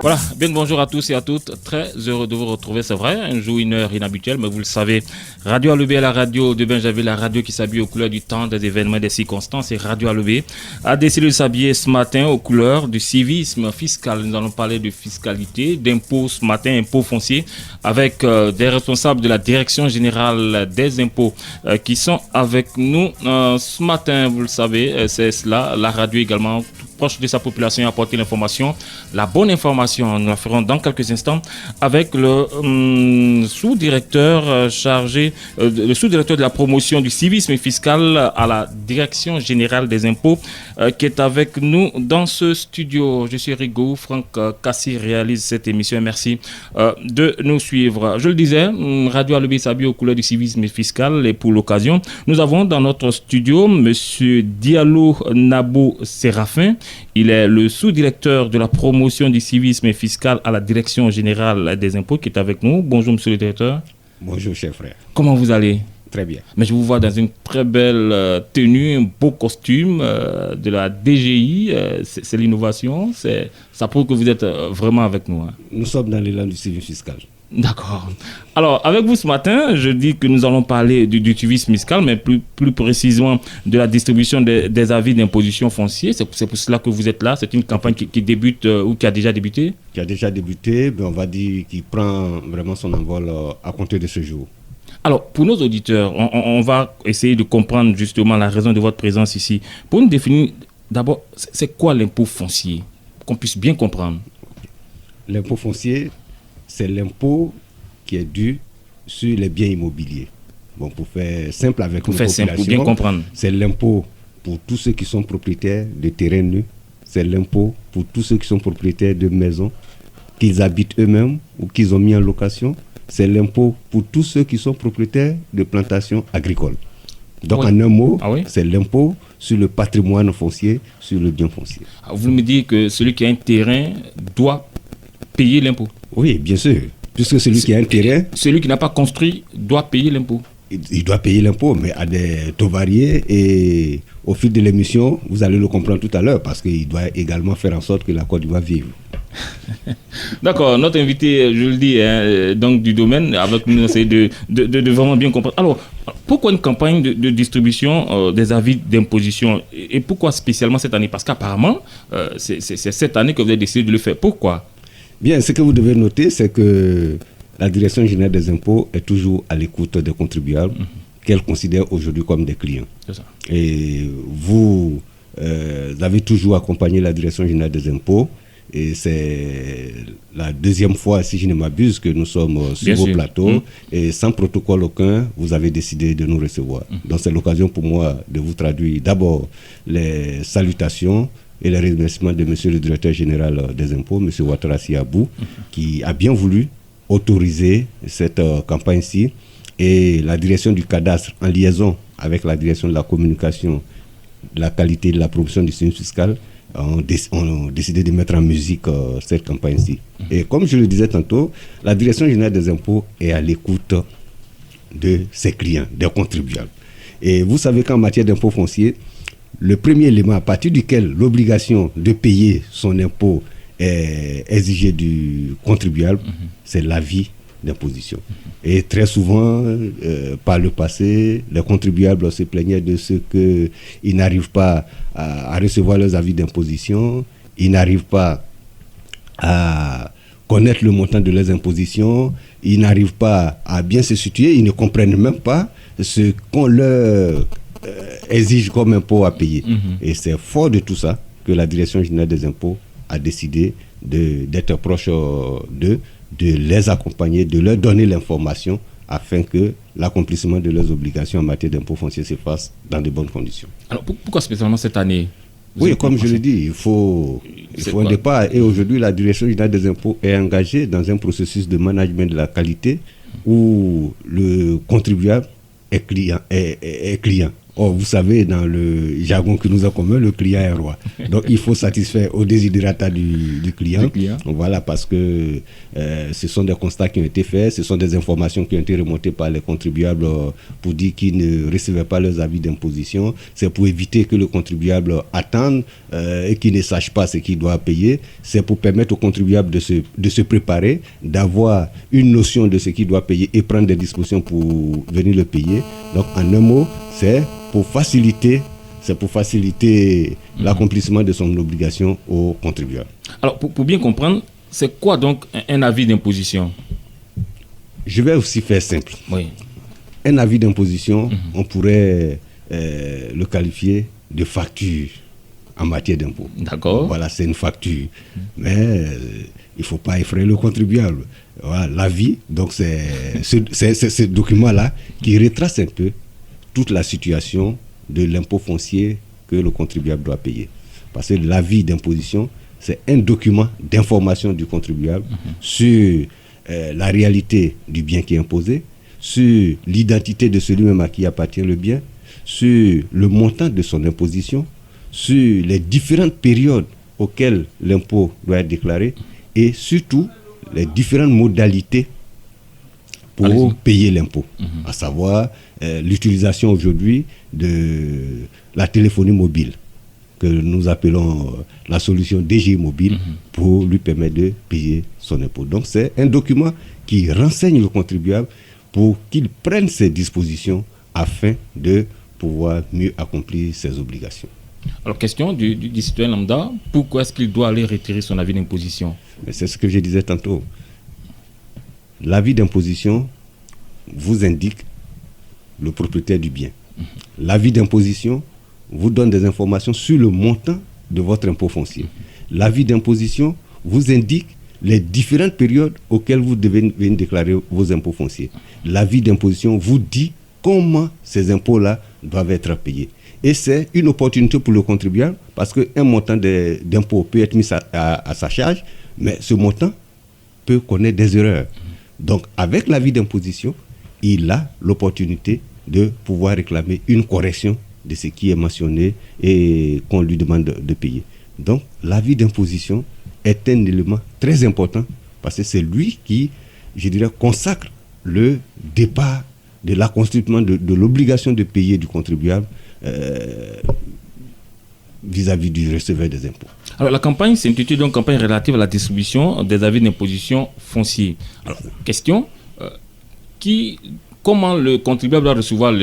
Voilà, bien bonjour à tous et à toutes. Très heureux de vous retrouver, c'est vrai, un jour, une heure inhabituelle, mais vous le savez, Radio Alobé est la radio de Benjamin, la radio qui s'habille aux couleurs du temps, des événements, des circonstances. Et Radio Alobé a décidé de s'habiller ce matin aux couleurs du civisme fiscal. Nous allons parler de fiscalité, d'impôts ce matin, impôts fonciers, avec des responsables de la Direction générale des impôts qui sont avec nous ce matin. Vous le savez, c'est cela, la radio également, proche de sa population, apporter l'information, la bonne information. Nous la ferons dans quelques instants avec le sous-directeur chargé, le sous-directeur de la promotion du civisme fiscal à la Direction générale des impôts qui est avec nous dans ce studio. Je suis Rigo, Franck Kassi réalise cette émission. Merci de nous suivre. Je le disais, Radio Alobé s'habille aux couleurs du civisme fiscal et pour l'occasion, nous avons dans notre studio Monsieur Diallo Nabo Séraphin. Il est le sous-directeur de la promotion du civisme fiscal à la Direction générale des impôts qui est avec nous. Bonjour, monsieur le directeur. Bonjour, cher frère. Comment vous allez? Très bien. Mais je vous vois dans une très belle tenue, un beau costume de la DGI. C'est l'innovation. Ça prouve que vous êtes vraiment avec nous. Hein. Nous sommes dans l'élan du civisme fiscal. D'accord. Alors, avec vous ce matin, je dis que nous allons parler du civisme fiscal, mais plus précisément de la distribution des avis d'imposition foncière. C'est pour cela que vous êtes là. C'est une campagne qui débute ou qui a déjà débuté? Qui a déjà débuté, mais on va dire qu'il prend vraiment son envol à compter de ce jour. Alors, pour nos auditeurs, on va essayer de comprendre justement la raison de votre présence ici. Pour nous définir, d'abord, c'est quoi l'impôt foncier? Qu'on puisse bien comprendre. L'impôt foncier, c'est l'impôt qui est dû sur les biens immobiliers. Bon, pour faire simple avec nos populations, pour bien comprendre. C'est l'impôt pour tous ceux qui sont propriétaires de terrains nus. C'est l'impôt pour tous ceux qui sont propriétaires de maisons qu'ils habitent eux-mêmes ou qu'ils ont mis en location. C'est l'impôt pour tous ceux qui sont propriétaires de plantations agricoles. Donc, en un mot, c'est l'impôt sur le patrimoine foncier, sur le bien foncier. Vous me dites que celui qui a un terrain doit payer l'impôt? Oui, bien sûr. Puisque celui qui a un terrain... Celui qui n'a pas construit doit payer l'impôt. Il doit payer l'impôt, mais à des taux variés. Et au fil de l'émission, vous allez le comprendre tout à l'heure, parce qu'il doit également faire en sorte que la Côte d'Ivoire vive. D'accord, notre invité, je le dis, donc du domaine, avec nous, c'est de vraiment bien comprendre. Alors, pourquoi une campagne de distribution des avis d'imposition et pourquoi spécialement cette année? Parce qu'apparemment, c'est cette année que vous avez décidé de le faire. Pourquoi? Bien, ce que vous devez noter, c'est que la Direction générale des impôts est toujours à l'écoute des contribuables qu'elle considère aujourd'hui comme des clients. C'est ça. Et vous avez toujours accompagné la Direction générale des impôts. Et c'est la deuxième fois, si je ne m'abuse, que nous sommes sur vos plateaux. Et sans protocole aucun, vous avez décidé de nous recevoir. Donc c'est l'occasion pour moi de vous traduire d'abord les salutations et les remerciements de monsieur le directeur général des impôts, monsieur Ouattara Siabou, qui a bien voulu autoriser cette campagne-ci. Et la direction du cadastre, en liaison avec la direction de la communication, de la qualité de la promotion du civisme fiscal, ont décidé de mettre en musique cette campagne-ci. Et comme je le disais tantôt, la Direction générale des impôts est à l'écoute de ses clients, des contribuables. Et vous savez qu'en matière d'impôt foncier, le premier élément à partir duquel l'obligation de payer son impôt est exigée du contribuable, c'est l'avis d'imposition. Et très souvent, par le passé, les contribuables se plaignaient de ce qu'ils n'arrivent pas à recevoir leurs avis d'imposition, ils n'arrivent pas à connaître le montant de leurs impositions, ils n'arrivent pas à bien se situer, ils ne comprennent même pas ce qu'on leur exige comme impôt à payer. Et c'est fort de tout ça que la Direction générale des impôts a décidé d'être proche d'eux, de les accompagner, de leur donner l'information afin que l'accomplissement de leurs obligations en matière d'impôt foncier se fasse dans de bonnes conditions. Alors pourquoi spécialement cette année? Oui, comme je l'ai dit, il faut un départ. Et aujourd'hui, la Direction générale des impôts est engagée dans un processus de management de la qualité où le contribuable est client. Or, vous savez, dans le jargon que nous avons commun, le client est roi. Donc, il faut satisfaire aux desiderata du client. Voilà, parce que ce sont des constats qui ont été faits, ce sont des informations qui ont été remontées par les contribuables pour dire qu'ils ne recevaient pas leurs avis d'imposition. C'est pour éviter que le contribuable attende et qu'il ne sache pas ce qu'il doit payer. C'est pour permettre au contribuable de se préparer, d'avoir une notion de ce qu'il doit payer et prendre des dispositions pour venir le payer. Donc, en un mot, c'est pour faciliter l'accomplissement de son obligation au contribuable. Alors, pour bien comprendre, c'est quoi donc un avis d'imposition? Je vais aussi faire simple. Oui. Un avis d'imposition, on pourrait le qualifier de facture en matière d'impôt. D'accord. Voilà, c'est une facture. Mais il ne faut pas effrayer le contribuable. Voilà, l'avis, donc c'est ce document-là qui retrace un peu toute la situation de l'impôt foncier que le contribuable doit payer. Parce que l'avis d'imposition, c'est un document d'information du contribuable sur la réalité du bien qui est imposé, sur l'identité de celui-même à qui appartient le bien, sur le montant de son imposition, sur les différentes périodes auxquelles l'impôt doit être déclaré et surtout les différentes modalités pour payer l'impôt, à savoir l'utilisation aujourd'hui de la téléphonie mobile, que nous appelons la solution DGI mobile, pour lui permettre de payer son impôt. Donc c'est un document qui renseigne le contribuable pour qu'il prenne ses dispositions afin de pouvoir mieux accomplir ses obligations. Alors, question du citoyen lambda, pourquoi est-ce qu'il doit aller retirer son avis d'imposition? Mais c'est ce que je disais tantôt. L'avis d'imposition vous indique le propriétaire du bien. L'avis d'imposition vous donne des informations sur le montant de votre impôt foncier. L'avis d'imposition vous indique les différentes périodes auxquelles vous devez venir déclarer vos impôts fonciers. L'avis d'imposition vous dit comment ces impôts-là doivent être payés. Et c'est une opportunité pour le contribuable parce qu'un montant d'impôt peut être mis à sa charge, mais ce montant peut connaître des erreurs. Donc, avec l'avis d'imposition, il a l'opportunité de pouvoir réclamer une correction de ce qui est mentionné et qu'on lui demande de payer. Donc, l'avis d'imposition est un élément très important parce que c'est lui qui, je dirais, consacre le départ de l'accomplissement de l'obligation de payer du contribuable vis-à-vis du receveur des impôts. Alors, la campagne s'intitule donc campagne relative à la distribution des avis d'imposition fonciers. Alors, question, comment le contribuable doit recevoir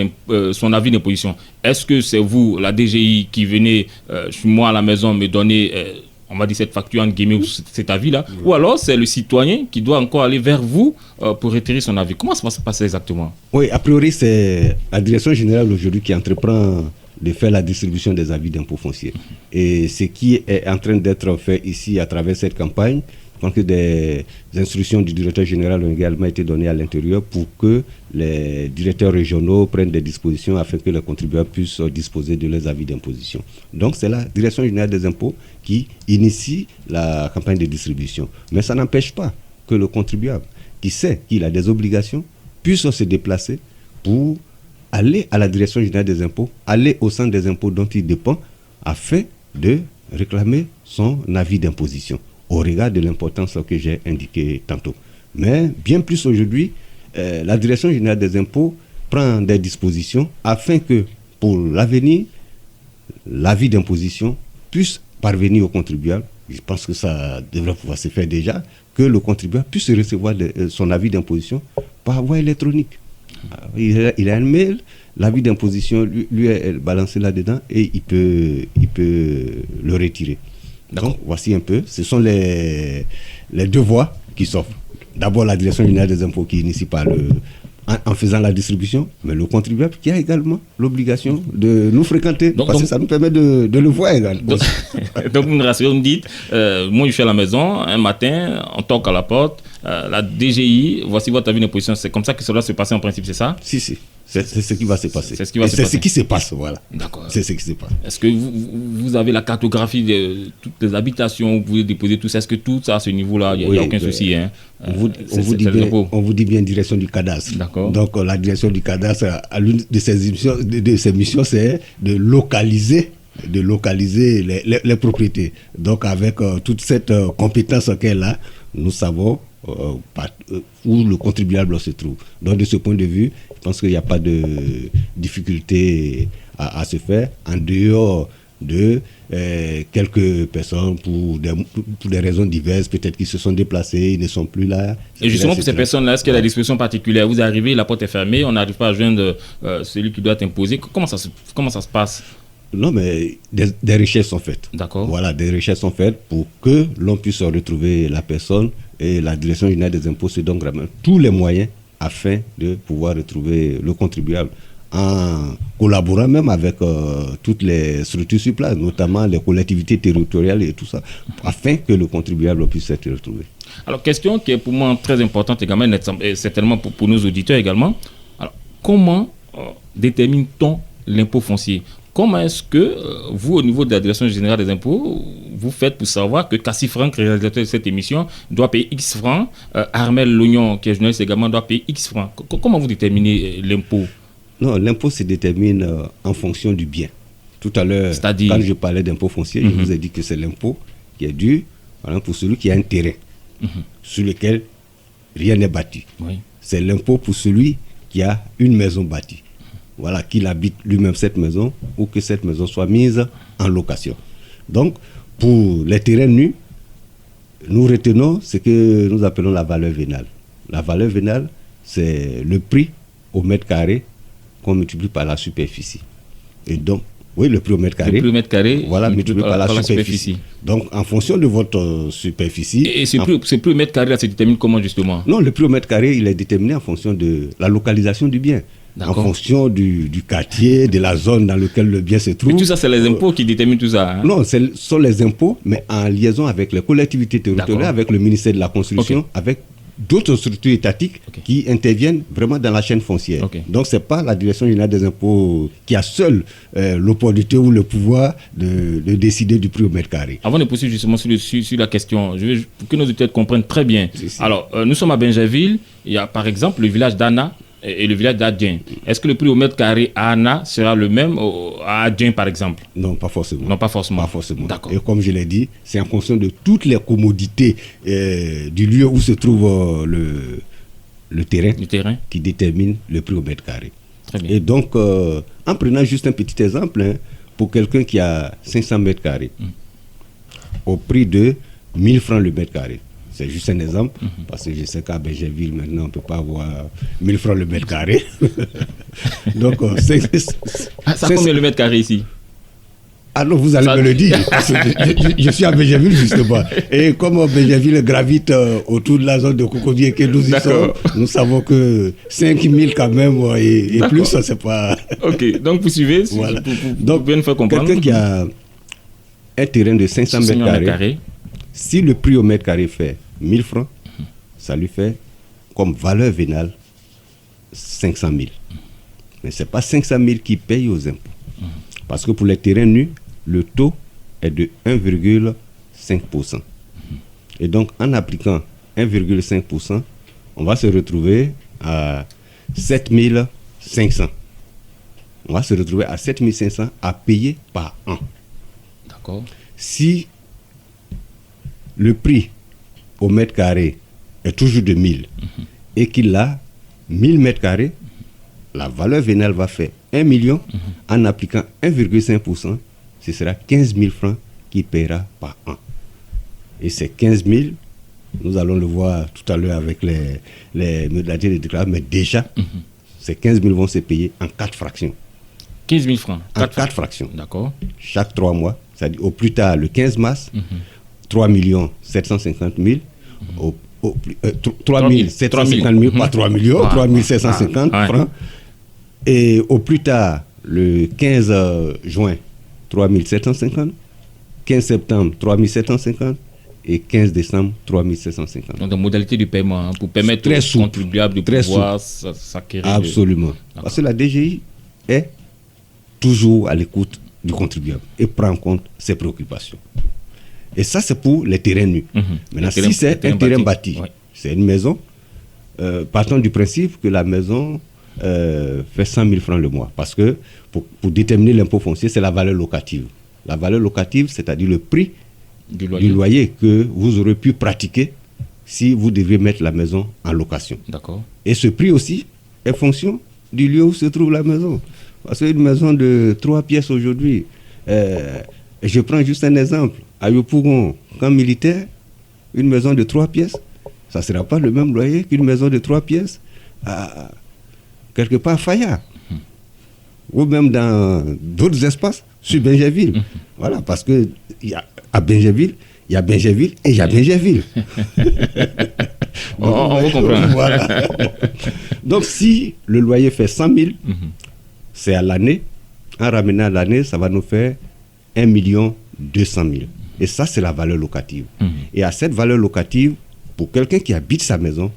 son avis d'imposition? Est-ce que c'est vous, la DGI, qui venez chez moi à la maison me donner, on va dire cette facture entre guillemets, ou cet avis-là, ou alors c'est le citoyen qui doit encore aller vers vous pour retirer son avis? Comment ça va se passer exactement? Oui, a priori, c'est la direction générale aujourd'hui qui entreprend de faire la distribution des avis d'impôt foncier. Et ce qui est en train d'être fait ici à travers cette campagne, je pense que des instructions du directeur général ont également été données à l'intérieur pour que les directeurs régionaux prennent des dispositions afin que les contribuables puissent disposer de leurs avis d'imposition. Donc c'est la direction générale des impôts qui initie la campagne de distribution. Mais ça n'empêche pas que le contribuable qui sait qu'il a des obligations puisse se déplacer pour aller à la direction générale des impôts, aller au centre des impôts dont il dépend afin de réclamer son avis d'imposition au regard de l'importance que j'ai indiquée tantôt. Mais bien plus aujourd'hui, la direction générale des impôts prend des dispositions afin que pour l'avenir, l'avis d'imposition puisse parvenir au contribuable. Je pense que ça devrait pouvoir se faire déjà, que le contribuable puisse recevoir son avis d'imposition par voie électronique. Il a un mail, l'avis d'imposition lui est balancé là-dedans et il peut le retirer. Donc voici un peu, ce sont les deux voies qui s'offrent. D'abord la direction générale des impôts qui initie par en faisant la distribution, mais le contribuable qui a également l'obligation de nous fréquenter, parce que ça nous permet de le voir également. Donc vous me rassurez, vous me dites, moi je suis à la maison, un matin, on toque à la porte, la DGI, voici votre avis d'imposition, c'est comme ça que ça doit se passer en principe, c'est ça? Si. C'est ce qui va se passer. C'est ce qui se passe, voilà. D'accord. C'est ce qui se passe. Est-ce que vous avez la cartographie de toutes les habitations, vous pouvez déposer tout ça? Est-ce que tout ça, à ce niveau-là, il n'y a aucun souci, hein? On vous dit bien direction du cadastre. D'accord. Donc, la direction du cadastre, à l'une de ses missions, c'est de localiser les propriétés. Donc, avec toute cette compétence qu'elle a, nous savons où le contribuable se trouve. Donc, de ce point de vue, je pense qu'il n'y a pas de difficulté à se faire, en dehors de quelques personnes pour des raisons diverses, peut-être qu'ils se sont déplacés, ils ne sont plus là. Et justement, pour ces personnes-là, est-ce qu'il y a des dispositions particulières? Vous arrivez, la porte est fermée, on n'arrive pas à joindre celui qui doit imposer. Comment ça se passe? Non, mais des recherches sont faites. D'accord. Voilà, des recherches sont faites pour que l'on puisse retrouver la personne, et la Direction générale des impôts se donne vraiment tous les moyens afin de pouvoir retrouver le contribuable, en collaborant même avec toutes les structures sur place, notamment les collectivités territoriales et tout ça, afin que le contribuable puisse être retrouvé. Alors, question qui est pour moi très importante également, et certainement pour nos auditeurs également. Alors, comment détermine-t-on l'impôt foncier? Comment est-ce que vous, au niveau de la Direction générale des impôts, vous faites pour savoir que Cassie Franck, réalisateur de cette émission, doit payer X francs, Armel Lognon, qui est journaliste également, doit payer X francs? Comment vous déterminez l'impôt? Non, l'impôt se détermine en fonction du bien. Tout à l'heure, quand je parlais d'impôt foncier, je vous ai dit que c'est l'impôt qui est dû pour celui qui a un terrain sur lequel rien n'est bâti. Oui. C'est l'impôt pour celui qui a une maison bâtie. Voilà, qu'il habite lui-même cette maison ou que cette maison soit mise en location. Donc, pour les terrains nus, nous retenons ce que nous appelons la valeur vénale. La valeur vénale, c'est le prix au mètre carré qu'on multiplie par la superficie. Et donc, oui, le prix au mètre carré. Le prix au mètre carré, voilà, multiplié par la superficie. Donc, en fonction de votre superficie. Et ce prix au mètre carré, là, se détermine comment, justement? Non, le prix au mètre carré, il est déterminé en fonction de la localisation du bien. En fonction du quartier, de la zone dans laquelle le bien se trouve. Mais tout ça, c'est les impôts qui déterminent tout ça, hein? Non, ce sont les impôts, mais en liaison avec les collectivités territoriales, avec le ministère de la Construction, avec d'autres structures étatiques qui interviennent vraiment dans la chaîne foncière. Donc, ce n'est pas la Direction générale des impôts qui a seule l'opportunité ou le pouvoir de décider du prix au mètre carré. Avant de poursuivre justement sur la question, pour que nos auditeurs comprennent très bien. Alors, nous sommes à Bingerville, il y a par exemple le village d'Anna et le village d'Adjien. Est-ce que le prix au mètre carré à Anna sera le même à Adjien, par exemple? Non, pas forcément. Non, pas forcément. Pas forcément. Et comme je l'ai dit, c'est en fonction de toutes les commodités du lieu où se trouve le terrain qui détermine le prix au mètre carré. Très bien. Et donc, en prenant juste un petit exemple, pour quelqu'un qui a 500 mètres carrés, au prix de 1000 francs le mètre carré. C'est juste un exemple, parce que je sais qu'à Bingerville, maintenant, on ne peut pas avoir 1000 francs le mètre carré. Donc, ça combien le mètre carré ici? Ah non, vous allez me le dire. Je suis à Bingerville, justement. Et comme Bingerville gravite autour de la zone de Cocovier que nous y sommes, nous savons que 5000 quand même, et plus, ça, c'est pas... Ok, donc vous suivez, voilà. Donc, bien faire comprendre. Quelqu'un qui a un terrain de 500 mètres carrés, si le prix au mètre carré fait 1000 francs, ça lui fait comme valeur vénale 500 000. Mais ce n'est pas 500 000 qui paye aux impôts. Parce que pour les terrains nus, le taux est de 1,5%. Et donc, en appliquant 1,5%, on va se retrouver à 7500. On va se retrouver à 7500 à payer par an. D'accord. Si le prix au mètre carré est toujours de 1000 et qu'il a 1000 mètres carrés, la valeur vénale va faire 1 million. En appliquant 1,5%, ce sera 15 000 francs qu'il paiera par an. Et ces 15 000, nous allons le voir tout à l'heure avec les modalités de déclaration, mais déjà, ces 15 000 vont se payer en 4 fractions. 15 000 francs en 4 fractions. D'accord. Chaque 3 mois, c'est-à-dire au plus tard le 15 mars, 3 750 000, 3 750 000, pas 3 millions, 3 750 francs. Et au plus tard, le 15 juin, 3 750, 15 septembre, 3 750, et 15 décembre, 3 750. Donc, la modalité du paiement, pour permettre aux contribuables de pouvoir s'acquérir. Absolument. Parce que la DGI est toujours à l'écoute du contribuable et prend en compte ses préoccupations. Et ça, c'est pour les terrains nus. Maintenant, si c'est un terrain bâti, c'est une maison, partons du principe que la maison fait 100 000 francs le mois. Parce que pour déterminer l'impôt foncier, c'est la valeur locative. La valeur locative, c'est-à-dire le prix du loyer que vous aurez pu pratiquer si vous deviez mettre la maison en location. D'accord. Et ce prix aussi est fonction du lieu où se trouve la maison. Parce qu'une maison de 3 pièces aujourd'hui, je prends juste un exemple. À Yopougon, camp militaire, une maison de 3 pièces, ça ne sera pas le même loyer qu'une maison de 3 pièces quelque part à Faya. Ou même dans d'autres espaces sur Bingerville. Voilà, parce que à Bingerville, il y a Bingerville et il y a Bingerville. On vous comprend. Voilà. Donc, si le loyer fait 100 000, c'est à l'année. En ramenant à l'année, ça va nous faire 1 200 000. Et ça, c'est la valeur locative. Et à cette valeur locative, pour quelqu'un qui habite sa maison,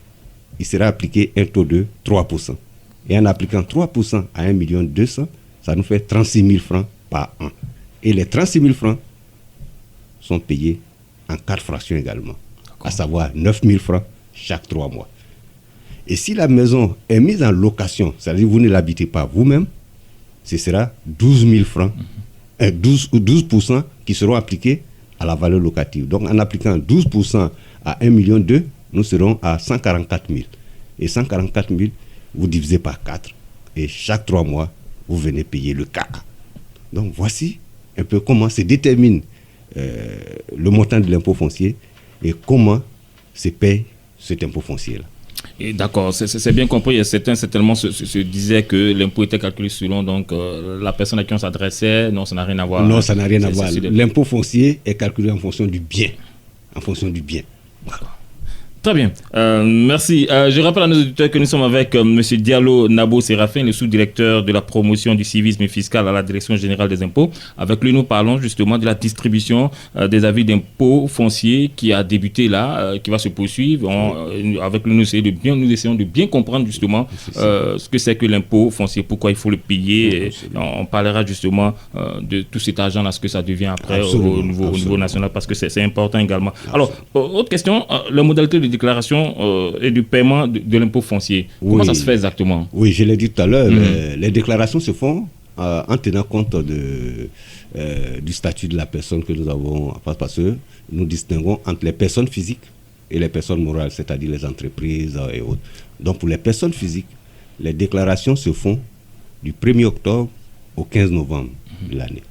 il sera appliqué un taux de 3%. Et en appliquant 3% à 1 200 000, ça nous fait 36 000 francs par an. Et les 36 000 francs sont payés en 4 fractions également, à savoir 9 000 francs chaque 3 mois. Et si la maison est mise en location, c'est-à-dire que vous ne l'habitez pas vous-même, ce sera 12 000 francs, 12% qui seront appliqués à la valeur locative. Donc en appliquant 12% à 1 200 000, nous serons à 144 000. Et 144 000, vous divisez par 4. Et chaque 3 mois, vous venez payer le CAC. Donc voici un peu comment se détermine le montant de l'impôt foncier et comment se paye cet impôt foncier-là. D'accord, c'est bien compris. Certains certainement se disaient que l'impôt était calculé selon donc, la personne à qui on s'adressait. Non, ça n'a rien à voir. Non, ça n'a rien à voir. L'impôt foncier est calculé en fonction du bien. En fonction du bien. D'accord. Très bien, merci. Je rappelle à nos auditeurs que nous sommes avec M. Diallo Nabo Séraphin, le sous-directeur de la promotion du civisme fiscal à la Direction générale des impôts. Avec lui, nous parlons justement de la distribution des avis d'impôts fonciers qui a débuté là, qui va se poursuivre. Avec lui, nous essayons de bien comprendre justement ce que c'est que l'impôt foncier, pourquoi il faut le payer. On parlera justement de tout cet argent-là, ce que ça devient après au niveau national, parce que c'est important également. Alors, autre question, la modalité de déclaration et du paiement de l'impôt foncier. Comment ça se fait exactement? Oui, je l'ai dit tout à l'heure, les déclarations se font en tenant compte du statut de la personne que nous avons, parce que nous distinguons entre les personnes physiques et les personnes morales, c'est-à-dire les entreprises et autres. Donc pour les personnes physiques, les déclarations se font du 1er octobre au 15 novembre de l'année.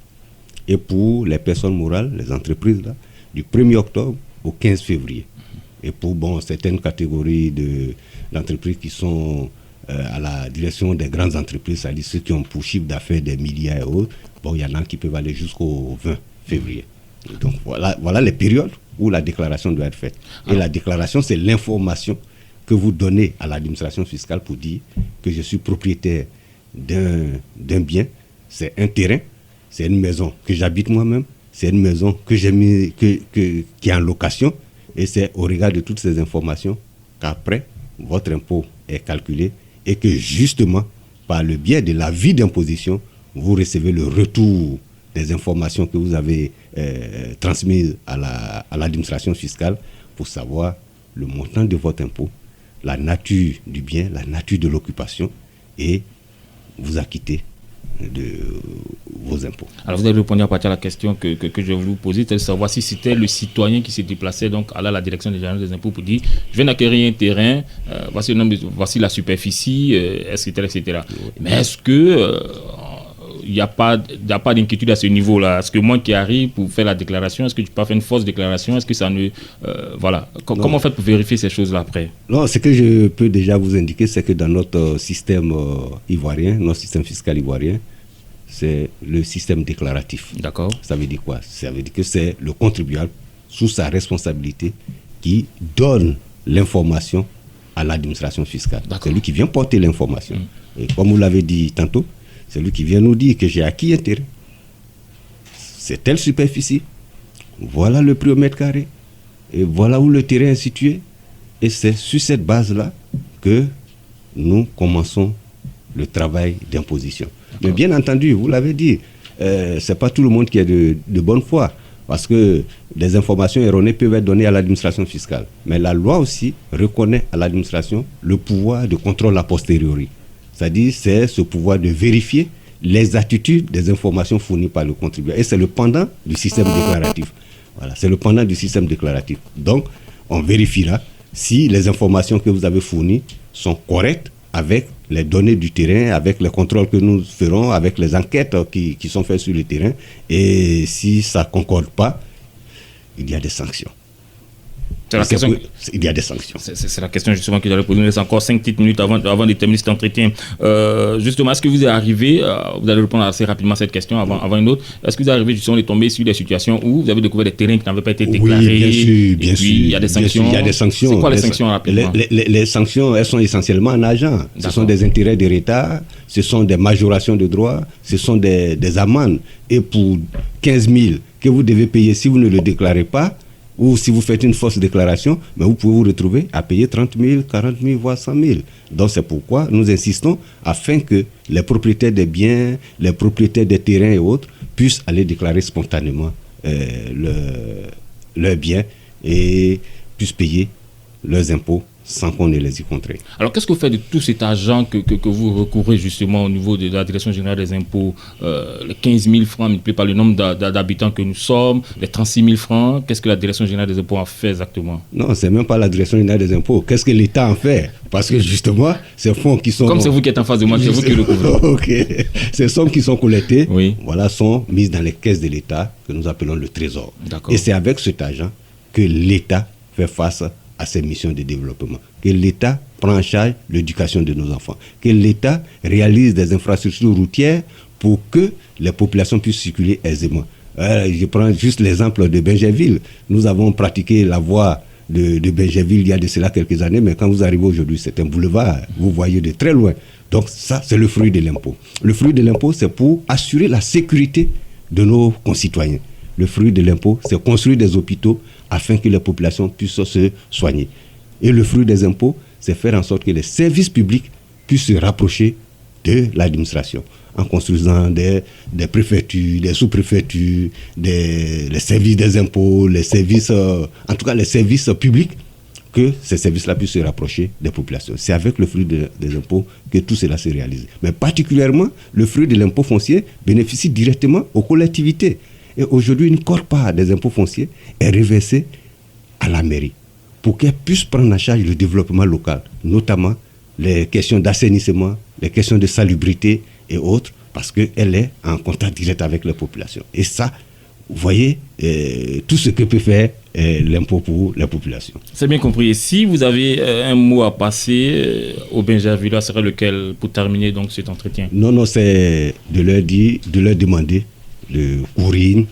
Et pour les personnes morales, les entreprises, là, du 1er octobre au 15 février. Et pour certaines catégories d'entreprises qui sont à la direction des grandes entreprises, c'est-à-dire ceux qui ont pour chiffre d'affaires des milliards et autres, il y en a qui peuvent aller jusqu'au 20 février. Et donc voilà les périodes où la déclaration doit être faite. Et la déclaration, c'est l'information que vous donnez à l'administration fiscale pour dire que je suis propriétaire d'un bien, c'est un terrain, c'est une maison que j'habite moi-même, c'est une maison que j'ai mis, qui est en location. Et c'est au regard de toutes ces informations qu'après, votre impôt est calculé et que justement, par le biais de l'avis d'imposition, vous recevez le retour des informations que vous avez transmises à l'administration fiscale pour savoir le montant de votre impôt, la nature du bien, la nature de l'occupation et vous acquittez de vos impôts. Alors vous avez répondu à partir de la question que je voulais vous poser, c'est de savoir si c'était le citoyen qui se déplaçait donc à la direction générale des impôts pour dire je viens d'acquérir un terrain, voici le nombre, voici la superficie, etc. Mais est-ce que il n'y a pas d'inquiétude à ce niveau-là? Est-ce que moi qui arrive pour faire la déclaration, est-ce que tu peux faire une fausse déclaration? Est-ce que ça ne... voilà. Comment on fait pour vérifier ces choses-là après? Non, ce que je peux déjà vous indiquer, c'est que dans notre système ivoirien, notre système fiscal ivoirien, c'est le système déclaratif. D'accord. Ça veut dire quoi? Ça veut dire que c'est le contribuable, sous sa responsabilité, qui donne l'information à l'administration fiscale. C'est lui qui vient porter l'information. Et comme vous l'avez dit tantôt, c'est lui qui vient nous dire que j'ai acquis un terrain. C'est telle superficie. Voilà le prix au mètre carré. et voilà où le terrain est situé. Et c'est sur cette base-là que nous commençons le travail d'imposition. Mais bien entendu, vous l'avez dit, c'est pas tout le monde qui est de bonne foi, parce que des informations erronées peuvent être données à l'administration fiscale. Mais la loi aussi reconnaît à l'administration le pouvoir de contrôle a posteriori. C'est-à-dire, c'est ce pouvoir de vérifier les attitudes des informations fournies par le contribuable. Et c'est le pendant du système déclaratif. Voilà, c'est le pendant du système déclaratif. Donc, on vérifiera si les informations que vous avez fournies sont correctes avec les données du terrain, avec les contrôles que nous ferons, avec les enquêtes qui sont faites sur le terrain. Et si ça ne concorde pas, il y a des sanctions. Il y a des sanctions. C'est la question justement que j'allais poser. Il nous reste encore 5 petites minutes avant de terminer cet entretien. Justement, est-ce que vous est arrivé, vous allez répondre assez rapidement à cette question avant une autre, est-ce que vous est arrivé justement de tomber sur des situations où vous avez découvert des terrains qui n'avaient pas été déclarés? Oui, bien sûr. Il y a des sanctions. Il y a des sanctions. C'est quoi les sanctions rapidement? Les sanctions, elles sont essentiellement en argent. Ce sont des intérêts de l'État, ce sont des majorations de droits, ce sont des amendes. Et pour 15 000 que vous devez payer si vous ne le déclarez pas, ou si vous faites une fausse déclaration, mais vous pouvez vous retrouver à payer 30 000, 40 000, voire 100 000. Donc c'est pourquoi nous insistons afin que les propriétaires des biens, les propriétaires des terrains et autres puissent aller déclarer spontanément leurs biens et puissent payer leurs impôts sans qu'on ne les y contraigne. Alors, qu'est-ce que vous faites de tout cet argent que vous recourez justement au niveau de la Direction générale des impôts, les 15 000 francs multipliés par le nombre d'habitants que nous sommes, les 36 000 francs, qu'est-ce que la Direction générale des impôts en fait exactement? Non, c'est même pas la Direction générale des impôts. Qu'est-ce que l'État en fait? Parce que justement, ces fonds qui sont... Comme c'est vous qui êtes en face de moi, c'est vous qui le couvrez. Ok. Ces sommes qui sont collectées, oui, voilà, sont mises dans les caisses de l'État que nous appelons le Trésor. D'accord. Et c'est avec cet argent que l'État fait face à ses missions de développement, que l'État prend en charge l'éducation de nos enfants, que l'État réalise des infrastructures routières pour que les populations puissent circuler aisément. Je prends juste l'exemple de Bingerville. Nous avons pratiqué la voie de Bingerville il y a de cela quelques années, mais quand vous arrivez aujourd'hui, c'est un boulevard, vous voyez de très loin. Donc ça, c'est le fruit de l'impôt. Le fruit de l'impôt, c'est pour assurer la sécurité de nos concitoyens. Le fruit de l'impôt, c'est construire des hôpitaux afin que les populations puissent se soigner. Et le fruit des impôts, c'est faire en sorte que les services publics puissent se rapprocher de l'administration en construisant des préfectures, des sous-préfectures, les services des impôts, les services, en tout cas les services publics, que ces services-là puissent se rapprocher des populations. C'est avec le fruit des impôts que tout cela se réalise. Mais particulièrement, le fruit de l'impôt foncier bénéficie directement aux collectivités. Et aujourd'hui, une quote-part des impôts fonciers est reversée à la mairie pour qu'elle puisse prendre en charge le développement local, notamment les questions d'assainissement, les questions de salubrité et autres, parce qu'elle est en contact direct avec la population. Et ça, vous voyez, tout ce que peut faire l'impôt pour la population. C'est bien compris. Et si vous avez un mot à passer au Bingervillois, serait lequel pour terminer donc cet entretien? Non, c'est de leur demander de courir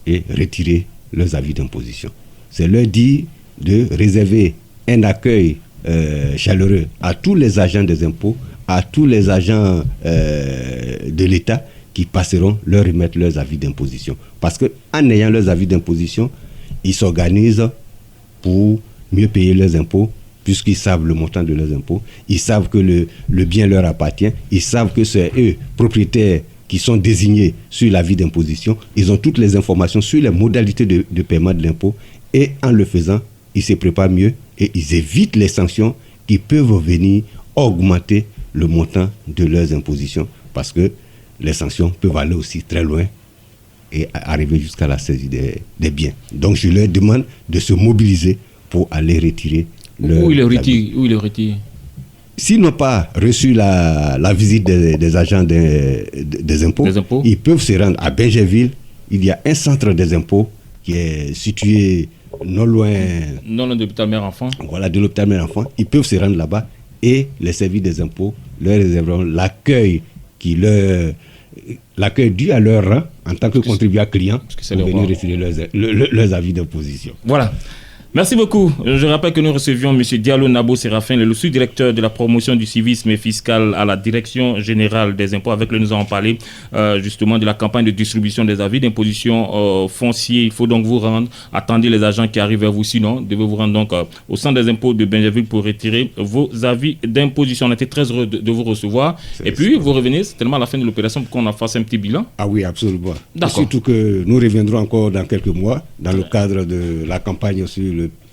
et retirer leurs avis d'imposition. C'est leur dire de réserver un accueil chaleureux à tous les agents des impôts, à tous les agents de l'État qui passeront leur remettre leurs avis d'imposition. Parce qu'en ayant leurs avis d'imposition, ils s'organisent pour mieux payer leurs impôts, puisqu'ils savent le montant de leurs impôts, ils savent que le bien leur appartient, ils savent que c'est eux, propriétaires, qui sont désignés sur l'avis d'imposition. Ils ont toutes les informations sur les modalités de paiement de l'impôt, et en le faisant, ils se préparent mieux et ils évitent les sanctions qui peuvent venir augmenter le montant de leurs impositions, parce que les sanctions peuvent aller aussi très loin et arriver jusqu'à la saisie des biens. Donc je leur demande de se mobiliser pour aller retirer Où ils le retirent? S'ils n'ont pas reçu la visite des agents des impôts, ils peuvent se rendre à Bingerville. Il y a un centre des impôts qui est situé non loin de l'hôpital Mère-Enfant. Voilà, de l'hôpital Mère-Enfant. Ils peuvent se rendre là-bas et les services des impôts leur réserveront l'accueil dû à leur rang en tant que contribuable client pour venir retirer leurs avis d'imposition. Voilà. Merci beaucoup. Je rappelle que nous recevions M. Diallo Nabo Séraphin, le sous-directeur de la promotion du civisme fiscal à la Direction générale des impôts, avec lequel nous avons parlé justement de la campagne de distribution des avis d'imposition foncier. Il faut donc vous rendre. Attendez les agents qui arrivent vers vous. Sinon, devez vous rendre donc au centre des impôts de Bingerville pour retirer vos avis d'imposition. On était très heureux de vous recevoir. Et puis, vous revenez certainement à la fin de l'opération pour qu'on en fasse un petit bilan. Ah oui, absolument. D'accord. Surtout que nous reviendrons encore dans quelques mois dans le cadre de la campagne sur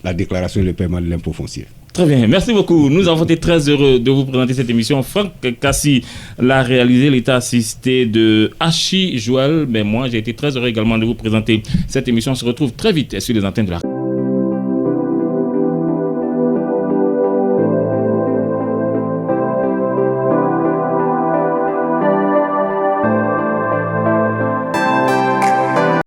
la déclaration et le paiement de l'impôt foncier. Très bien, merci beaucoup. Nous avons été très heureux de vous présenter cette émission. Franck Cassi l'a réalisé, l'état assisté de Hachi Joël. Mais moi, j'ai été très heureux également de vous présenter cette émission. On se retrouve très vite sur les antennes de la